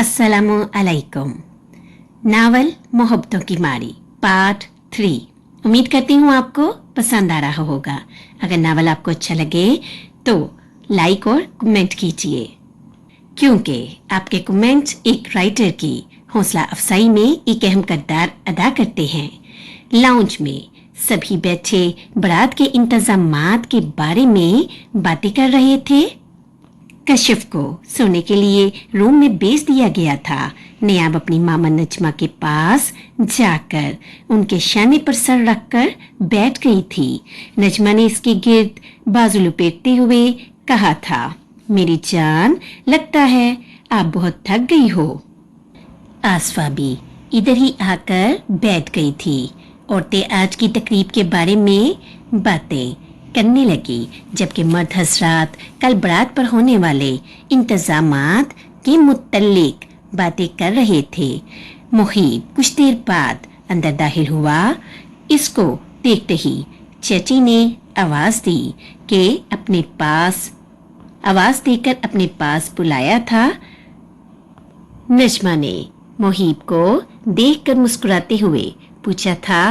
अस्सलामु अलैकुम। नावल मोहब्बतों की मारी पार्ट 3। उम्मीद करती हूँ आपको पसंद आ रहा होगा। अगर नावल आपको अच्छा लगे तो लाइक और कमेंट कीजिए, क्योंकि आपके कमेंट एक राइटर की हौसला अफजाई में एक अहम किरदार अदा करते हैं। लाउंज में सभी बैठे बारात के इंतजामात के बारे में बातें कर रहे थे। कशिफ को सोने के लिए रूम में भेज दिया गया था। नियाब अपनी मामा नजमा के पास जाकर उनके शाने पर सर रखकर बैठ गई थी। नजमा ने इसके गिर्द बाजू लपेटते हुए कहा था, मेरी जान, लगता है आप बहुत थक गई हो। आसफा भी इधर ही आकर बैठ गई थी। औरतें आज की तकरीब के बारे में बातें करने लगी, जबकि मर्द हजरात कल बारात पर होने वाले इंतजामात के मुतल्लिक बातें कर रहे थे। मुहीब कुछ देर बाद अंदर दाखिल हुआ। इसको देखते ही चाची ने आवाज दी कि आवाज देकर अपने पास बुलाया था। नजमा ने मुहीब को देखकर मुस्कुराते हुए पूछा था,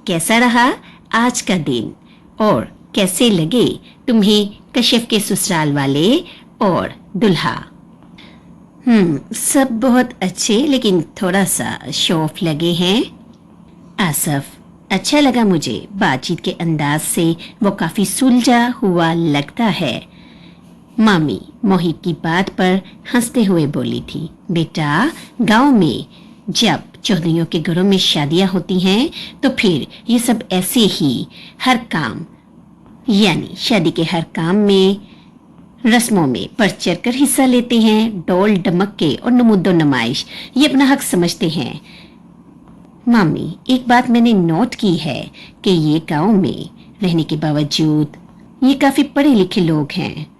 कैसा रहा आज का दिन और कैसे लगे तुम्हें कशिफ के ससुराल वाले और दुल्हा? सब बहुत अच्छे, लेकिन थोड़ा सा शौफ लगे हैं। आसफ, अच्छा लगा मुझे। बातचीत के अंदाज से वो काफी सुलझा हुआ लगता है। मामी मोहिब की बात पर हंसते हुए बोली थी, बेटा, गांव में जब चौधरियों के घरों में शादियां होती हैं तो फिर ये सब ऐसे ही हर काम, यानी शादी के हर काम में, रस्मों में बढ़ चढ़ कर हिस्सा लेते हैं। डोल डमक्के और नमूदो नमाइश ये अपना हक समझते हैं। मामी, एक बात मैंने नोट की है कि ये गांव में रहने के बावजूद ये काफी पढ़े लिखे लोग हैं।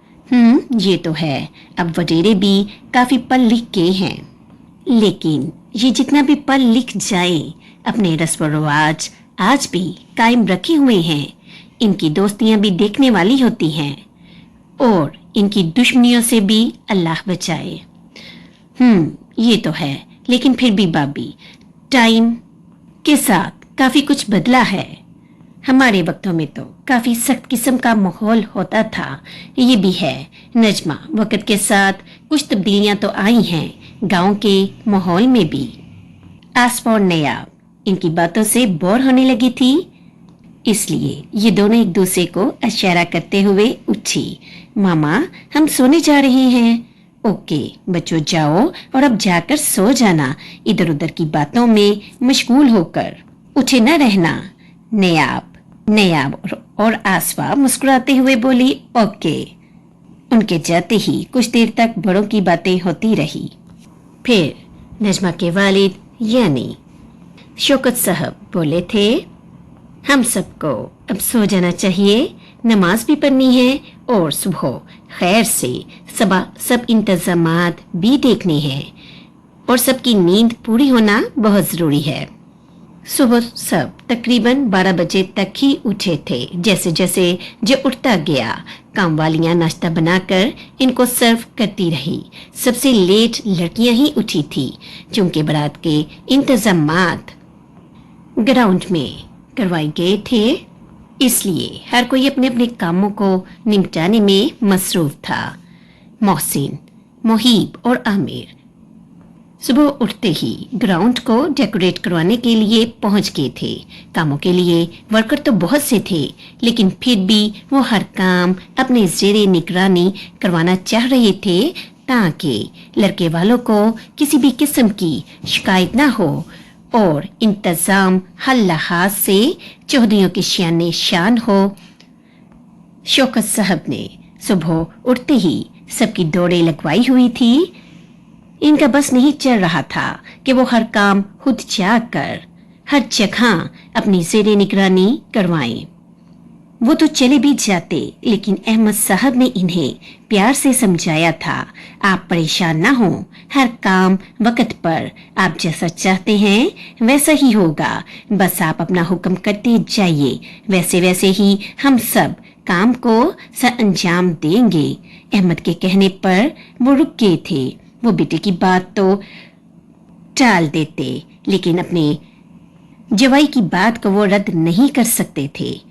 ये तो है, अब वडेरे भी काफी पढ़ लिख के हैं, लेकिन ये जितना भी पढ़ लिख जाए अपने रस्म रिवाज आज भी कायम रखे हुए हैं। इनकी दोस्तियां भी देखने वाली होती हैं और इनकी दुश्मनियों से भी अल्लाह बचाए। ये तो है, लेकिन फिर भी बाबी, टाइम के साथ काफी कुछ बदला है। हमारे वक्तों में तो काफी सख्त किस्म का माहौल होता था। ये भी है नजमा, वक्त के साथ कुछ तब्दीलियां तो आई हैं गांव के माहौल में भी। आसफा और नयाब इनकी बातों से बोर होने लगी थी, इसलिए ये दोनों एक दूसरे को इशारा करते हुए उठी। मामा, हम सोने जा रहे हैं। ओके बच्चों, जाओ और अब जाकर सो जाना। इधर उधर की बातों में मशगूल होकर उठे न रहना। नयाब और आसफा मुस्कुराते हुए बोली, ओके। उनके जाते ही कुछ देर तक बड़ों की बातें होती रही। फिर नजमा के वालिद यानी शौकत साहब बोले थे, हम सबको अब सो जाना चाहिए, नमाज भी पढ़नी है और सुबह खैर से सब इंतजामात भी देखने हैं और सबकी नींद पूरी होना बहुत जरूरी है। सुबह सब तकरीबन 12 बजे तक ही उठे थे। जैसे जैसे जो उठता गया, काम वालियां नाश्ता बनाकर इनको सर्व करती रही। सबसे लेट लड़कियां ही उठी थी, क्योंकि बारात के इंतजामात ग्राउंड में करवाए गए थे, इसलिए हर कोई अपने अपने कामों को निपटाने में मसरूफ था। मोहसिन, मुहीब और आमिर सुबह उठते ही ग्राउंड को डेकोरेट करवाने के लिए पहुंच गए थे। कामों के लिए वर्कर तो बहुत से थे, लेकिन फिर भी वो हर काम अपने ज़ेरे निगरानी करवाना चाह रहे थे, ताकि लड़के वालों को किसी भी किस्म की शिकायत ना हो और इंतजाम हर लिहाज से चौधरियों की शान शान हो। शौकत साहब ने सुबह उठते ही सबकी दौड़ें लगवाई हुई थी। इनका बस नहीं चल रहा था कि वो हर काम खुद जाकर हर जगह अपनी ज़ेरे निगरानी करवाएं। वो तो चले भी जाते, लेकिन अहमद साहब ने इन्हें प्यार से समझाया था, आप परेशान ना हो, हर काम वक्त पर आप जैसा चाहते हैं वैसा ही होगा, बस आप अपना हुक्म करते जाइए, वैसे वैसे ही हम सब काम को सर अंजाम देंगे। अहमद के कहने पर वो रुक गए थे। वो बेटे की बात तो टाल देते, लेकिन अपने जवाई की बात को वो रद्द नहीं कर सकते थे।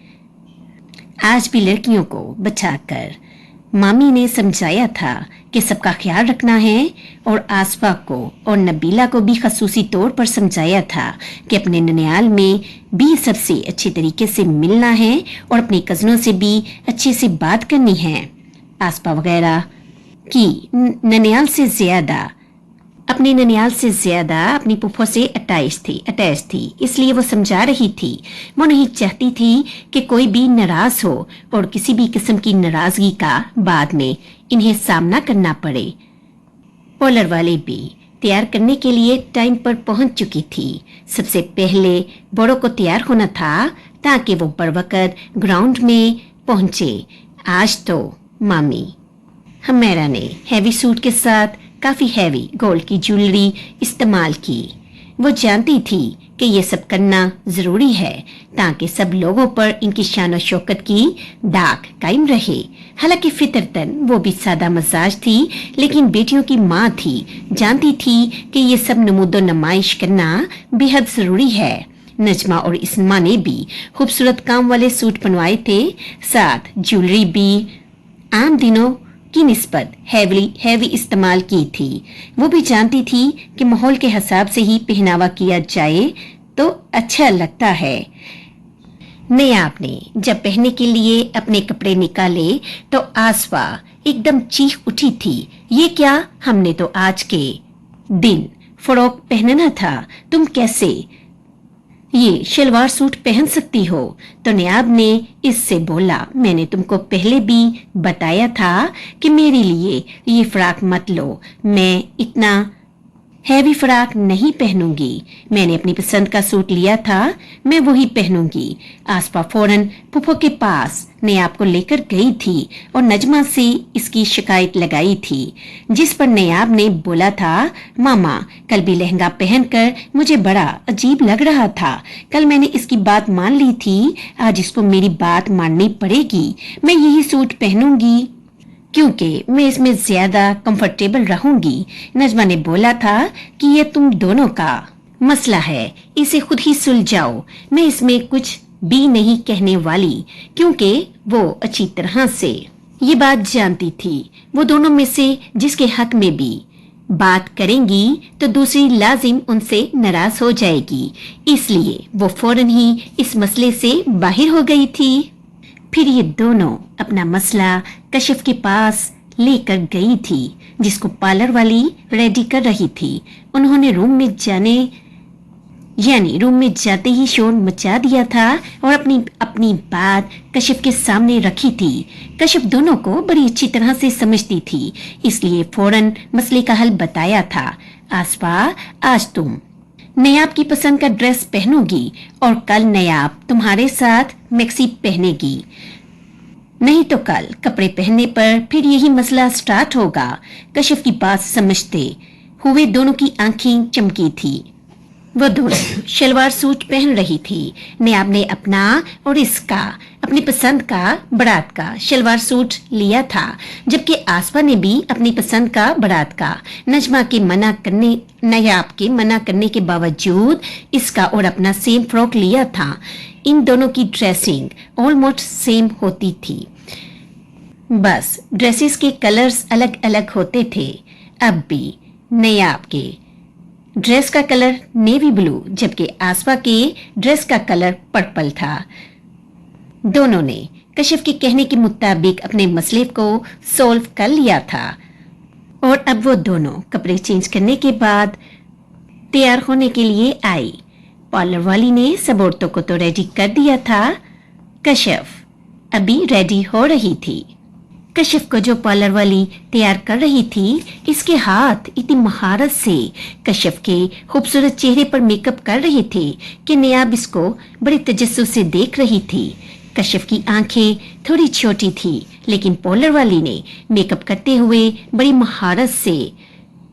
आज भी लड़कियों को बचाकर मामी ने समझाया था कि सबका ख्याल रखना है, और आसफा को और नबीला को भी खसूसी तौर पर समझाया था कि अपने ननियाल में भी सबसे अच्छे तरीके से मिलना है और अपनी कजनों से भी अच्छे से बात करनी है। आसफा वगैरह की ननियाल से ज्यादा अपनी फूफो से अटैच थी, इसलिए वो समझा रही थी। वो नहीं चाहती थी कि कोई भी नाराज हो और किसी भी किस्म की नाराजगी का बाद में इन्हें सामना करना पड़े। पोलर वाले भी तैयार करने के लिए टाइम पर पहुंच चुकी थी। सबसे पहले बड़ों को तैयार होना था ताकि वो बरवकत ग्राउंड में पहुंचे। आज तो मामी हमेरा ने हैवी सूट के साथ काफी हैवी गोल्ड की ज्वेलरी इस्तेमाल की। वो जानती थी कि ये सब करना जरूरी है ताकि सब लोगों पर इनकी शान और शौकत की दाग कायम रहे। हालांकि फितरतन वो भी सादा मजाज थी, लेकिन बेटियों की माँ थी, जानती थी कि ये सब नमूदो नमाइश करना बेहद जरूरी है। नजमा और इस्मा ने भी खूबसूरत काम वाले सूट बनवाए थे, साथ ज्वेलरी भी आम दिनों की निस्बत हैवी इस्तेमाल की थी। वो भी जानती थी कि माहौल के हिसाब से ही पहनावा किया जाए तो अच्छा लगता है। नयाब ने जब पहनने के लिए अपने कपड़े निकाले तो आसफा एकदम चीख उठी थी। ये क्या, हमने तो आज के दिन फ्रॉक पहनना था, तुम कैसे ये शलवार सूट पहन सकती हो? तो नयाब ने इससे बोला, मैंने तुमको पहले भी बताया था कि मेरे लिए ये फ्रॉक मत लो, मैं इतना हैवी फ्रॉक नहीं पहनूंगी। मैंने अपनी पसंद का सूट लिया था, मैं वही पहनूंगी। आसफा फौरन फूफो के पास नयाब को लेकर गई थी और नजमा से इसकी शिकायत लगाई थी, जिस पर नयाब ने बोला था, मामा कल भी लहंगा पहनकर मुझे बड़ा अजीब लग रहा था। कल मैंने इसकी बात मान ली थी, आज इसको मेरी बात माननी पड़ेगी। मैं यही सूट पहनूंगी क्योंकि मैं इसमें ज्यादा कंफर्टेबल रहूंगी। नजमा ने बोला था कि ये तुम दोनों का मसला है, इसे खुद ही सुलझाओ, मैं इसमें कुछ भी नहीं कहने वाली, क्योंकि वो अच्छी तरह से ये बात जानती थी। वो दोनों में से जिसके हक में भी बात करेंगी तो दूसरी लाजिम उनसे नाराज हो जाएगी, इसलिए वो फौरन ही इस मसले से बाहर हो गई थी। फिर ये दोनों अपना मसला कशिफ के पास लेकर गई थी, जिसको पार्लर वाली रेडी कर रही थी। उन्होंने रूम में जाते ही शोर मचा दिया था और अपनी बात कशिफ के सामने रखी थी। कशिफ दोनों को बड़ी अच्छी तरह से समझती थी, इसलिए फौरन मसले का हल बताया था। आसफा, आज तुम नयाब की पसंद का ड्रेस पहनोगी और कल नयाब तुम्हारे साथ मैक्सी पहनेगी, नहीं तो कल कपड़े पहनने पर फिर यही मसला स्टार्ट होगा। कशिफ की बात समझते हुए दोनों की आंखें चमकी थी। वो दोनों शलवार सूट पहन रही थी। नयाब ने अपना और इसका अपनी पसंद का बारात का शलवार सूट लिया था, जबकि आसफा ने भी अपनी पसंद का बारात का नयाब के मना करने के बावजूद इसका और अपना सेम फ्रॉक लिया था। इन दोनों की ड्रेसिंग ऑलमोस्ट सेम होती थी, बस ड्रेसेस के कलर्स अलग अलग होते थे। अब भी नयाब के ड्रेस का कलर नेवी ब्लू, जबकि आसफा के ड्रेस का कलर पर्पल था। दोनों ने कशिफ के कहने के मुताबिक अपने मसले को सॉल्व कर लिया था और अब वो दोनों कपड़े चेंज करने के बाद तैयार होने के लिए आई। पार्लर वाली ने सब औरतों को तो रेडी कर दिया था, कशिफ अभी रेडी हो रही थी। कशिफ को जो पार्लर वाली तैयार कर रही थी, इसके हाथ इतनी महारत से कशिफ के खूबसूरत चेहरे पर मेकअप कर रहे थे कि नयाब इसको बड़े तजस्सुस से देख रही थी। कशिफ की आंखें थोड़ी छोटी थी, लेकिन पार्लर वाली ने मेकअप करते हुए बड़ी महारत से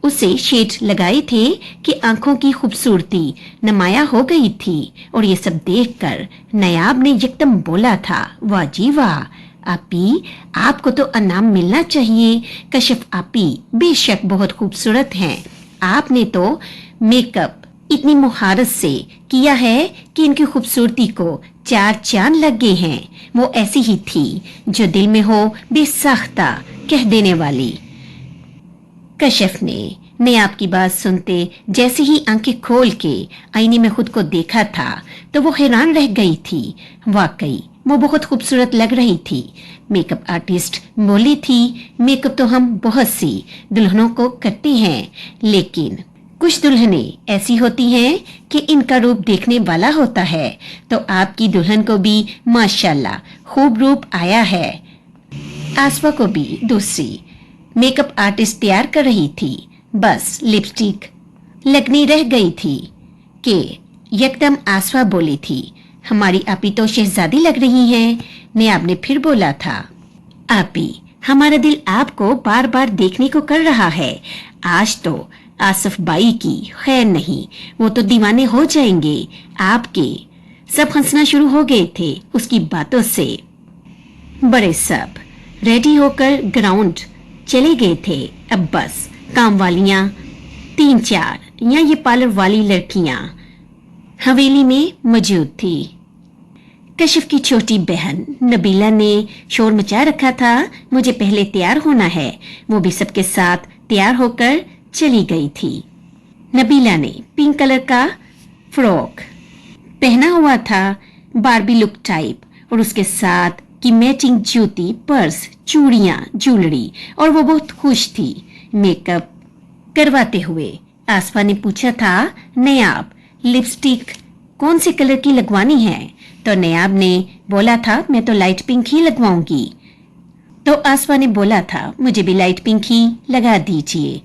उसे शेड लगाए थे कि आंखों की खूबसूरती नुमाया हो गई थी। और ये सब देखकर नयाब ने एकदम बोला था, वाह जी वाह, आपी, आपको तो इनाम मिलना चाहिए। कशिफ आपी बेशक बहुत खूबसूरत हैं। आपने तो मेकअप इतनी मुहारत से किया है कि इनकी खूबसूरती को 4 चांद लग गए हैं। वो ऐसी ही थी जो दिल में हो बेसाख्ता कह देने वाली। कशिफ ने नेयाब की बात सुनते जैसे ही आंखें खोल के आईने में खुद को देखा था तो वो हैरान रह गई थी। वाकई वो बहुत खूबसूरत लग रही थी। मेकअप आर्टिस्ट बोली थी, मेकअप तो हम बहुत सी दुल्हनों को करते हैं, लेकिन कुछ दुल्हनें ऐसी होती हैं कि इनका रूप देखने वाला होता है। तो आपकी दुल्हन को भी माशाल्लाह खूब रूप आया है। आसफा को भी दूसरी मेकअप आर्टिस्ट तैयार कर रही थी। बस लिपस्टिक लगनी रह गई थी कि यकदम आसफा बोली थी, हमारी आपी तो शहजादी लग रही हैं। नेयाब ने फिर बोला था, आपी, हमारा दिल आपको बार बार देखने को कर रहा है। आज तो आसफ बाई की खैर नहीं, वो तो दीवाने हो जाएंगे आपके। सब हंसना शुरू हो गए थे उसकी बातों से। बड़े सब रेडी होकर ग्राउंड चले गए थे। अब बस काम वालियां 3-4 या ये पार्लर वाली लड़कियां हवेली में मौजूद थी। कशिफ की छोटी बहन नबीला ने शोर मचा रखा था, मुझे पहले तैयार होना है। वो भी सबके साथ तैयार होकर चली गई थी। नबीला ने पिंक कलर का फ्रॉक पहना हुआ था, बारबी लुक टाइप, और उसके साथ की मैचिंग जूती, पर्स, चूड़ियां, ज्वेलरी, और वो बहुत खुश थी। मेकअप करवाते हुए आसफा ने पूछा था, नेयाब, लिपस्टिक कौन से कलर की लगवानी है? तो नेयाब ने बोला था, मैं तो लाइट पिंक ही लगवाऊंगी। तो आसफा ने बोला था, मुझे भी लाइट पिंक ही लगा दीजिए।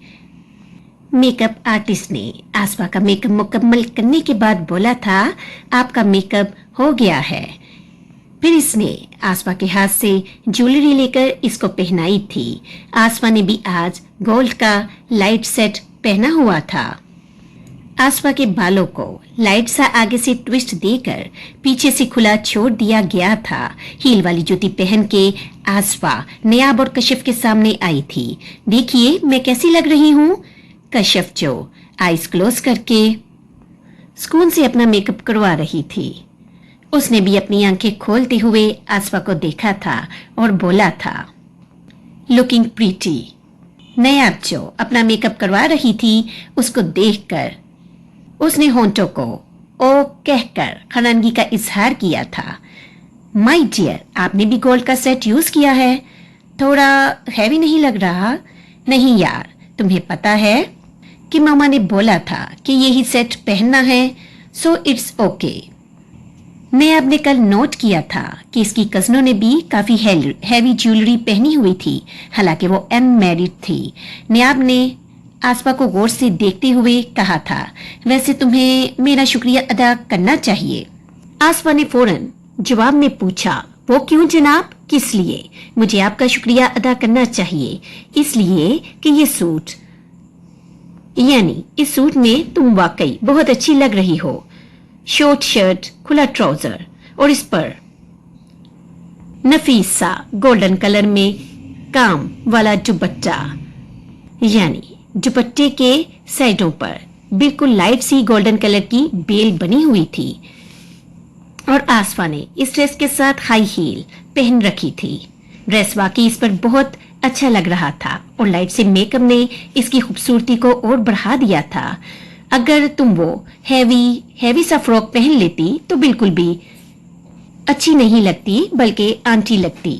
मेकअप आर्टिस्ट ने आसफा का मेकअप मुकम्मल करने के बाद बोला था, आपका मेकअप हो गया है। फिर इसने आसफा के हाथ से ज्वेलरी लेकर इसको पहनाई थी। आसफा ने भी आज गोल्ड का लाइट सेट पहना हुआ था। आसफा के बालों को लाइट सा आगे से ट्विस्ट देकर पीछे से खुला छोड़ दिया गया था। हील वाली जूती पहन के आसफा नेयाब और कशिफ के सामने आई थी। देखिए मैं कैसी लग रही हूँ? कशिफ जो आईज क्लोज करके सुकून से अपना मेकअप करवा रही थी, उसने भी अपनी आंखें खोलते हुए आसफा को देखा था और बोला था, लुकिंग प्रीटी। नेयाब जो अपना मेकअप करवा रही थी उसको देखकर उसने होंठों को ओ कहकर खनानगी का इजहार किया था। माय डियर, आपने भी गोल्ड का सेट यूज किया है, थोड़ा हैवी नहीं लग रहा? नहीं यार, तुम्हें पता है कि मामा ने बोला था कि यही सेट पहनना है, सो इट्स ओके। नेयाब ने कल नोट किया था कि इसकी कजनों ने भी काफी हैवी ज्वेलरी पहनी हुई थी, हालांकि वो अनमैरिड थी। नेयाब ने आसफा को गौर से देखते हुए कहा था, वैसे तुम्हें मेरा शुक्रिया अदा करना चाहिए। आसफा ने फौरन जवाब में पूछा, वो क्यों जनाब, किस लिए मुझे आपका शुक्रिया अदा करना चाहिए? इसलिए कि ये सूट, यानी इस सूट में तुम वाकई बहुत अच्छी लग रही हो। शॉर्ट शर्ट, खुला ट्राउजर और इस पर नफीस सा गोल्डन कलर में काम वाला दुपट्टा, यानी दुपट्टे के साइडों पर बिल्कुल लाइट सी गोल्डन कलर की बेल बनी हुई थी। और आसफा ने इस ड्रेस के साथ हाई हील पहन रखी थी। ड्रेस वाकई इस पर बहुत अच्छा लग रहा था और लाइट से मेकअप ने इसकी खूबसूरती को और बढ़ा दिया था। अगर तुम वो हैवी सा फ्रॉक पहन लेती तो बिल्कुल भी अच्छी नहीं लगती, बल्कि आंटी लगती।